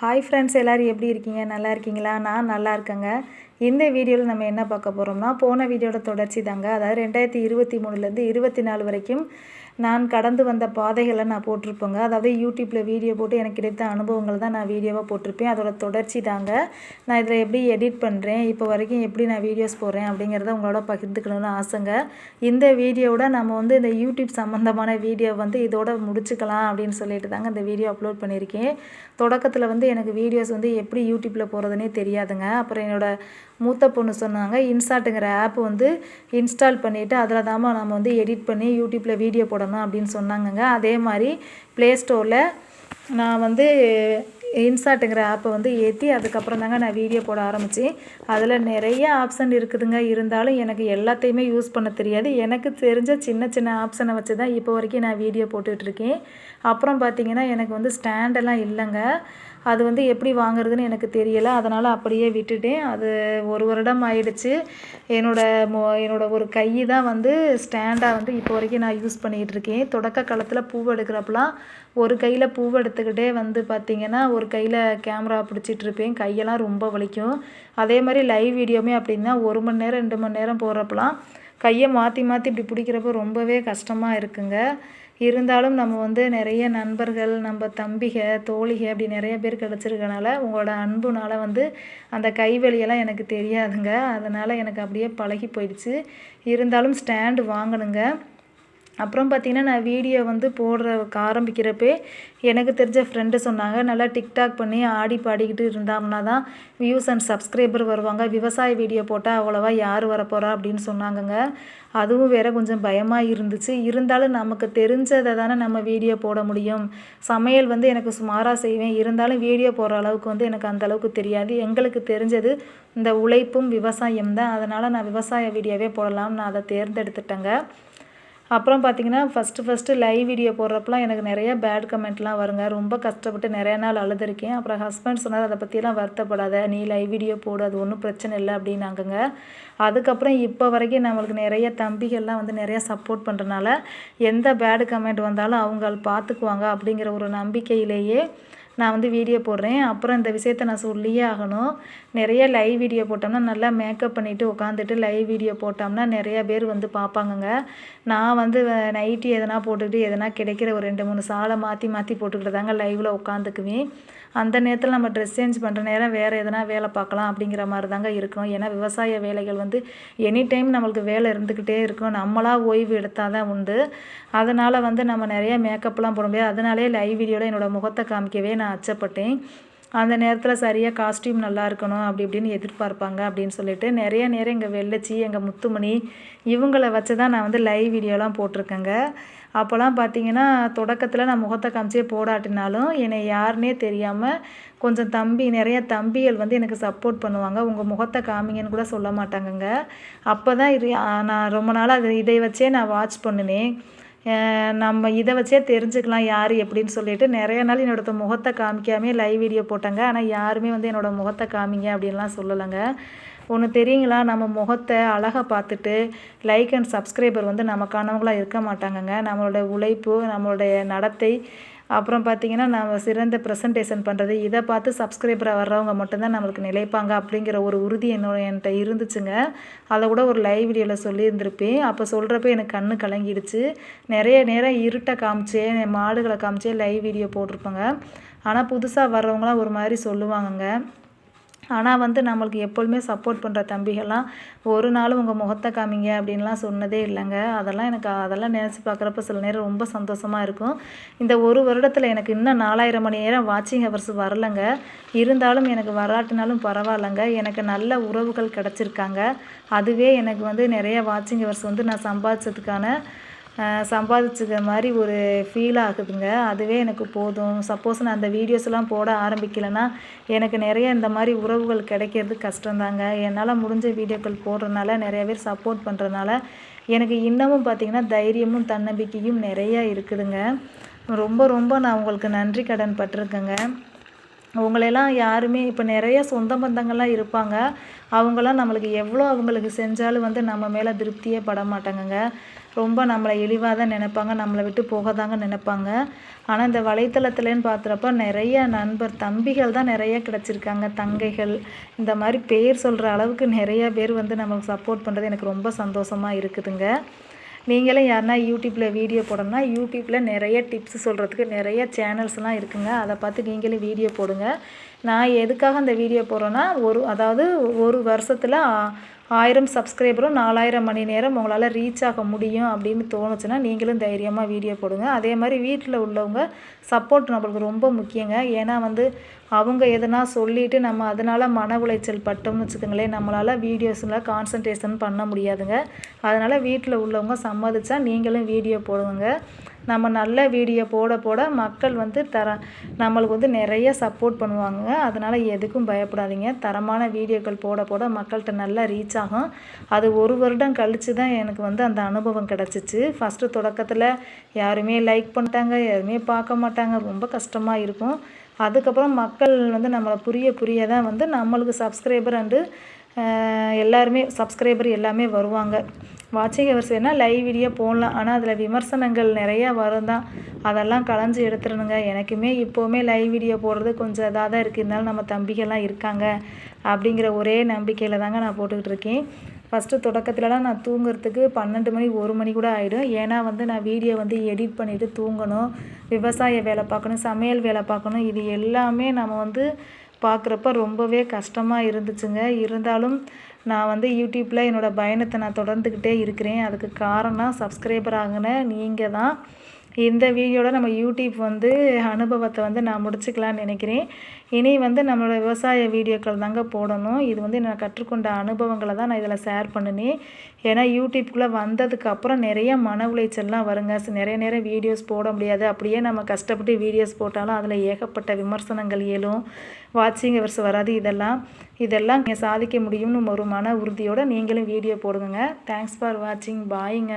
Hi friends, எல்லோரும் எப்படி இருக்கீங்க? நல்லா இருக்கீங்களா? நான் நல்லா இருக்கேங்க. இந்த வீடியோவில் நம்ம என்ன பார்க்க போகிறோம்னா, போன வீடியோட தொடர்ச்சி தாங்க. அதாவது 2023லேருந்து 24 வரைக்கும் நான் கடந்து வந்த பாதைகளை நான் போட்டிருப்பேங்க. அதாவது யூடியூப்பில் வீடியோ போட்டு எனக்கு கிடைத்த அனுபவங்கள் தான் நான் வீடியோவாக போட்டிருப்பேன். அதோட தொடர்ச்சி தாங்க. நான் இதில் எப்படி எடிட் பண்ணுறேன், இப்போ வரைக்கும் எப்படி நான் வீடியோஸ் போடுறேன் அப்படிங்கிறத உங்களோட பகிர்ந்துக்கணும்னு ஆசைங்க. இந்த வீடியோவோட நம்ம இந்த யூடியூப் சம்மந்தமான வீடியோ இதோட முடிச்சுக்கலாம் அப்படின்னு சொல்லிட்டு தாங்க இந்த வீடியோ அப்லோட் பண்ணியிருக்கேன். தொடக்கத்தில் எனக்கு வீடியோஸ் எப்படி யூடியூப்பில் போகிறதுனே தெரியாதுங்க. அப்புறம் என்னோடய மூத்த பொண்ணு சொன்னாங்க, இன்ஸ்டாட்டுங்கிற ஆப் இன்ஸ்டால் பண்ணிவிட்டு அதில் தாம்மா நம்ம எடிட் பண்ணி யூடியூப்பில் வீடியோ போடணும் அப்படின்னு சொன்னாங்கங்க. அதே மாதிரி ப்ளே ஸ்டோரில் நான் இன்ஸ்டாட்டுங்கிற ஆப்பை ஏற்றி அதுக்கப்புறம் தாங்க நான் வீடியோ போட ஆரம்பித்தேன். அதில் நிறைய ஆப்ஷன் இருக்குதுங்க. இருந்தாலும் எனக்கு எல்லாத்தையுமே யூஸ் பண்ண தெரியாது. எனக்கு தெரிஞ்ச சின்ன சின்ன ஆப்ஷனை வச்சு தான் இப்போ வரைக்கும் நான் வீடியோ போட்டுட்ருக்கேன். அப்புறம் பார்த்திங்கன்னா எனக்கு ஸ்டாண்டெல்லாம் இல்லைங்க. அது எப்படி வாங்குறதுன்னு எனக்கு தெரியலை. அதனால் அப்படியே விட்டுட்டேன். அது 1 வருடம் ஆயிடுச்சு. என்னோட ஒரு கை தான் ஸ்டாண்டாக இப்போ வரைக்கும் நான் யூஸ் பண்ணிகிட்ருக்கேன். தொடக்க காலத்தில் பூவை எடுக்கிறப்பெல்லாம் ஒரு கையில் பூவை எடுத்துக்கிட்டே பார்த்திங்கன்னா ஒரு கையில் கேமரா பிடிச்சிட்ருப்பேன். கையெல்லாம் ரொம்ப வலிக்கும். அதே மாதிரி லைவ் வீடியோவுமே அப்படின்னா 1 மணி நேரம் 2 மணி நேரம் போடுறப்பெல்லாம் கையை மாற்றி மாற்றி இப்படி பிடிக்கிறப்ப ரொம்பவே கஷ்டமாக இருக்குங்க. இருந்தாலும் நம்ம நிறைய நண்பர்கள், நம்ம தம்பிக, தோழிக அப்படி நிறைய பேர் கிடச்சிருக்கனால உங்களோட அன்புனால் அந்த கைவலியெல்லாம் எனக்கு தெரியாதுங்க. அதனால் எனக்கு அப்படியே பழகி போயிடுச்சு. இருந்தாலும் ஸ்டாண்டு வாங்கணுங்க. அப்புறம் பார்த்திங்கன்னா நான் வீடியோ போடுறதுக்கு ஆரம்பிக்கிறப்பே எனக்கு தெரிஞ்ச ஃப்ரெண்டு சொன்னாங்க, நல்லா டிக்டாக் பண்ணி ஆடி பாடிக்கிட்டு இருந்தோம்னா தான் வியூஸ் அண்ட் சப்ஸ்கிரைபர் வருவாங்க. விவசாய வீடியோ போட்டால் அவ்வளோவா யார் வரப்போகிறா அப்படின்னு சொன்னாங்கங்க. அதுவும் வேறு கொஞ்சம் பயமாக இருந்துச்சு. இருந்தாலும் நமக்கு தெரிஞ்சதை தானே நம்ம வீடியோ போட முடியும். சமையல் எனக்கு சுமாராக செய்வேன். இருந்தாலும் வீடியோ போடுற அளவுக்கு எனக்கு அந்தளவுக்கு தெரியாது. எங்களுக்கு தெரிஞ்சது இந்த உழைப்பும் விவசாயம் தான். அதனால் நான் விவசாய வீடியோவே போடலாம்னு நான் அதை தேர்ந்தெடுத்துட்டேங்க. அப்புறம் பார்த்திங்கன்னா ஃபஸ்ட்டு லைவ் வீடியோ போடுறப்பெல்லாம் எனக்கு நிறைய பேட் கமெண்ட்லாம் வருங்க. ரொம்ப கஷ்டப்பட்டு நிறைய நாள் அழுதுருக்கேன். அப்புறம் ஹஸ்பண்ட் சொன்னார், அதை பற்றிலாம் வருத்தப்படாத, நீ லைவ் வீடியோ போடு, அது ஒன்றும் பிரச்சனை இல்லை அப்படின்னாங்கங்க. அதுக்கப்புறம் இப்போ வரைக்கும் நம்மளுக்கு நிறைய தம்பிகள்லாம் நிறையா சப்போர்ட் பண்ணுறனால எந்த பேடு கமெண்ட் வந்தாலும் அவங்க பார்த்துக்குவாங்க அப்படிங்கிற ஒரு நம்பிக்கையிலேயே நான் வீடியோ போடுறேன். அப்புறம் இந்த விஷயத்த நான் சொல்லியே ஆகணும். நிறைய லைவ் வீடியோ போட்டோம்னா நல்லா மேக்கப் பண்ணிவிட்டு உட்காந்துட்டு லைவ் வீடியோ போட்டோம்னா நிறையா பேர் பார்ப்பாங்கங்க. நான் நைட்டி எதனா போட்டுக்கிட்டு எதனா கிடைக்கிற ஒரு 2 3 சாலை மாற்றி மாற்றி போட்டுக்கிட்டு தாங்க லைவில் உட்காந்துக்குவேன். அந்த நேரத்தில் நம்ம ட்ரெஸ் சேஞ்ச் பண்ணுற நேரம் வேறு எதனா வேலை பார்க்கலாம் அப்படிங்கிற மாதிரி தாங்க இருக்கும். ஏன்னா விவசாய வேலைகள் எனி டைம் நம்மளுக்கு வேலை இருந்துக்கிட்டே இருக்கும். நம்மளாக ஓய்வு எடுத்தால் தான் உண்டு. அதனால் நம்ம நிறைய மேக்கப்லாம் போட முடியாது. அதனாலே லைவ் வீடியோவில் என்னோடய முகத்தை காமிக்கவே நான் அச்சப்பட்டேன். அந்த நேரத்தில் சரியாக காஸ்டியூம் நல்லா இருக்கணும் அப்படி இப்படின்னு எதிர்பார்ப்பாங்க அப்படின்னு சொல்லிட்டு நிறைய நேரம் எங்கள் வெள்ளச்சி, எங்கள் முத்துமணி இவங்களை வச்சு தான் நான் லைவ் வீடியோலாம் போட்டிருக்கேங்க. அப்போல்லாம் பார்த்திங்கன்னா தொடக்கத்தில் நான் முகத்தை காமிச்சே போடாட்டினாலும் என்னை யாருன்னே தெரியாமல் கொஞ்சம் நிறைய தம்பிகள் எனக்கு சப்போர்ட் பண்ணுவாங்க. உங்கள் முகத்தை காமிங்கன்னு கூட சொல்ல மாட்டாங்கங்க. அப்போ தான் நான் ரொம்ப நாளாக இதை வச்சே நான் வாட்ச் பண்ணினேன். நம்ம இதை வச்சே தெரிஞ்சுக்கலாம் யார் எப்படின்னு சொல்லிட்டு நிறைய நாள் என்னோட முகத்தை காமிக்காமே லைவ் வீடியோ போட்டாங்க. ஆனால் யாருமே என்னோடய முகத்தை காமிங்க அப்படின்லாம் சொல்லலைங்க. ஒன்று தெரியுங்களா, நம்ம முகத்தை அழகாக பார்த்துட்டு லைக் அண்ட் சப்ஸ்கிரைபர் நமக்கானவங்களாக இருக்க மாட்டாங்கங்க. நம்மளோட உழைப்பு, நம்மளுடைய நடத்தை, அப்புறம் பார்த்திங்கன்னா நம்ம சிறந்த ப்ரெசன்டேஷன் பண்ணுறது, இதை பார்த்து சப்ஸ்கிரைபராக வர்றவங்க மட்டும்தான் நம்மளுக்கு நிலைப்பாங்க அப்படிங்கிற ஒரு உறுதி என்கிட்ட இருந்துச்சுங்க. அதை கூட ஒரு லைவ் வீடியோவில் சொல்லியிருந்திருப்பேன். அப்போ சொல்கிறப்ப எனக்கு கண்ணு கலங்கிடுச்சு. நிறைய நேரம் இருட்டை காமிச்சே, மாடுகளை காமிச்சே லைவ் வீடியோ போட்டிருப்பேங்க. ஆனால் புதுசாக வர்றவங்களாம் ஒரு மாதிரி சொல்லுவாங்கங்க. ஆனால் நம்மளுக்கு எப்பொழுதுமே சப்போர்ட் பண்ணுற தம்பிகள்லாம் ஒரு நாளும் உங்கள் முகத்தை காமிங்க அப்படின்லாம் சொன்னதே இல்லைங்க. அதெல்லாம் நினச்சி பார்க்குறப்ப சில நேரம் ரொம்ப சந்தோஷமாக இருக்கும். இந்த 1 வருடத்தில் எனக்கு இன்னும் 4000 மணி நேரம் வாட்சிங் ஹவர்ஸ் வரலைங்க. இருந்தாலும் எனக்கு வராட்டினாலும் பரவாயில்லைங்க. எனக்கு நல்ல உறவுகள் கிடச்சிருக்காங்க. அதுவே எனக்கு நிறைய வாட்சிங் ஹவர்ஸ் நான் சம்பாதிச்சுக்கிற மாதிரி ஒரு ஃபீல் ஆகுதுங்க. அதுவே எனக்கு போதும். சப்போஸ் நான் அந்த வீடியோஸ்லாம் போட ஆரம்பிக்கலைன்னா எனக்கு நிறைய இந்த மாதிரி உறவுகள் கிடைக்கிறது கஷ்டந்தாங்க. என்னால் முடிஞ்ச வீடியோக்கள் போடுறதுனால நிறைய பேர் சப்போர்ட் பண்ணுறதுனால எனக்கு இன்னமும் பார்த்திங்கன்னா தைரியமும் தன்னம்பிக்கையும் நிறையா இருக்குதுங்க. ரொம்ப ரொம்ப நான் உங்களுக்கு நன்றி கடன் பட்டிருக்கேங்க. அவங்களெல்லாம் யாருமே இப்போ நிறைய சொந்த பந்தங்கள்லாம் இருப்பாங்க. அவங்களாம் நம்மளுக்கு எவ்வளோ அவங்களுக்கு செஞ்சாலும் வந்து நம்ம மேலே திருப்தியே பட மாட்டாங்கங்க. ரொம்ப நம்மளை இழிவாக தான் நினைப்பாங்க. நம்மளை விட்டு போக தாங்க நினைப்பாங்க. ஆனால் இந்த வலைத்தளத்துலன்னு பார்க்குறப்ப நிறைய தம்பிகள் தான் நிறைய கிடச்சிருக்காங்க. தங்கைகள் இந்த மாதிரி பேர் சொல்கிற அளவுக்கு நிறைய பேர் வந்து நமக்கு சப்போர்ட் பண்ணுறது எனக்கு ரொம்ப சந்தோஷமாக இருக்குதுங்க. நீங்களும் யாருன்னா யூடியூப்பில் வீடியோ போடணும்னா யூடியூப்பில் நிறைய டிப்ஸ் சொல்கிறதுக்கு நிறைய சேனல்ஸ்லாம் இருக்குங்க. அதை பார்த்து நீங்களும் வீடியோ போடுங்க. நான் எதுக்காக அந்த வீடியோ போடுறேன்னா அதாவது ஒரு வருஷத்தில் 1000 சப்ஸ்கிரைபரும் 4000 மணி நேரம் உங்களால் ரீச் ஆக முடியும் அப்படின்னு தோணுச்சுன்னா நீங்களும் தைரியமாக வீடியோ போடுங்க. அதே மாதிரி வீட்டில் உள்ளவங்க சப்போர்ட் நம்மளுக்கு ரொம்ப முக்கியங்க. ஏன்னா வந்து அவங்க எதனா சொல்லிவிட்டு நம்ம அதனால் மன உளைச்சல் பட்டோம்னு வச்சுக்கோங்களேன், நம்மளால் வீடியோஸில் கான்சன்ட்ரேஷன் பண்ண முடியாதுங்க. அதனால் வீட்டில் உள்ளவங்க சம்மதிச்சா நீங்களும் வீடியோ போடுங்க. நம்ம நல்ல வீடியோ போட போட மக்கள் வந்து நம்மளுக்கு வந்து நிறைய சப்போர்ட் பண்ணுவாங்க. அதனால் எதுக்கும் பயப்படாதீங்க. தரமான வீடியோக்கள் போட போட மக்கள்கிட்ட நல்லா ரீச் ஆகும். அது 1 வருடம் கழித்து தான் எனக்கு வந்து அந்த அனுபவம் கிடச்சிச்சு. ஃபஸ்ட்டு தொடக்கத்தில் யாருமே லைக் பண்ணிட்டாங்க, யாருமே பார்க்க மாட்டாங்க, ரொம்ப கஷ்டமாக இருக்கும். அதுக்கப்புறம் மக்கள் வந்து நம்மளை புரிய தான் வந்து நம்மளுக்கு சப்ஸ்கிரைபர் சப்ஸ்கிரைபர் எல்லாமே வருவாங்க. வாட்சிங் ஹவர்ஸ் வேணால் லைவ் வீடியோ போடலாம். ஆனால் அதில் விமர்சனங்கள் நிறையா வரும் தான். அதெல்லாம் களைஞ்சி எடுத்துடணுங்க. எனக்குமே இப்போவுமே லைவ் வீடியோ போடுறது கொஞ்சம் இதாக தான் இருக்குது. இருந்தாலும் நம்ம தம்பிகள்லாம் இருக்காங்க அப்படிங்கிற ஒரே நம்பிக்கையில் தாங்க நான் போட்டுக்கிட்டு இருக்கேன். ஃபஸ்ட்டு தொடக்கத்துலலாம் நான் தூங்குறதுக்கு 12 மணி 1 மணி கூட ஆகிடும். ஏன்னா வந்து நான் வீடியோ வந்து எடிட் பண்ணிவிட்டு தூங்கணும், விவசாய வேலை பார்க்கணும், சமையல் வேலை பார்க்கணும். இது எல்லாமே நம்ம வந்து பார்க்குறப்ப ரொம்பவே கஷ்டமாக இருந்துச்சுங்க. இருந்தாலும் நான் வந்து யூடியூப்பில் என்னோடய பயணத்தை நான் தொடர்ந்துக்கிட்டே இருக்கிறேன். அதுக்கு காரணம் சப்ஸ்கிரைபர் ஆகின நீங்கள் தான். இந்த வீடியோட நம்ம யூடியூப் வந்து அனுபவத்தை வந்து நான் முடிச்சுக்கலான்னு நினைக்கிறேன். இனி வந்து நம்மளோட விவசாய வீடியோக்கள் தாங்க போடணும். இது வந்து நான் கற்றுக்கொண்ட அனுபவங்களை தான் நான் இதில் ஷேர் பண்ணினேன். ஏன்னா யூடியூப்குள்ளே வந்ததுக்கப்புறம் நிறைய மன உளைச்சல்லாம் வருங்க. நிறைய வீடியோஸ் போட முடியாது. அப்படியே நம்ம கஷ்டப்பட்டு வீடியோஸ் போட்டாலும் அதில் ஏகப்பட்ட விமர்சனங்கள் எழும், வாட்சிங் ஹவர்ஸ் வராது. இதெல்லாம் நீங்கள் சாதிக்க முடியும்னு ஒரு மன உறுதியோடு நீங்களும் வீடியோ போடுங்க. தேங்க்ஸ் ஃபார் வாட்சிங். பாய்ங்க.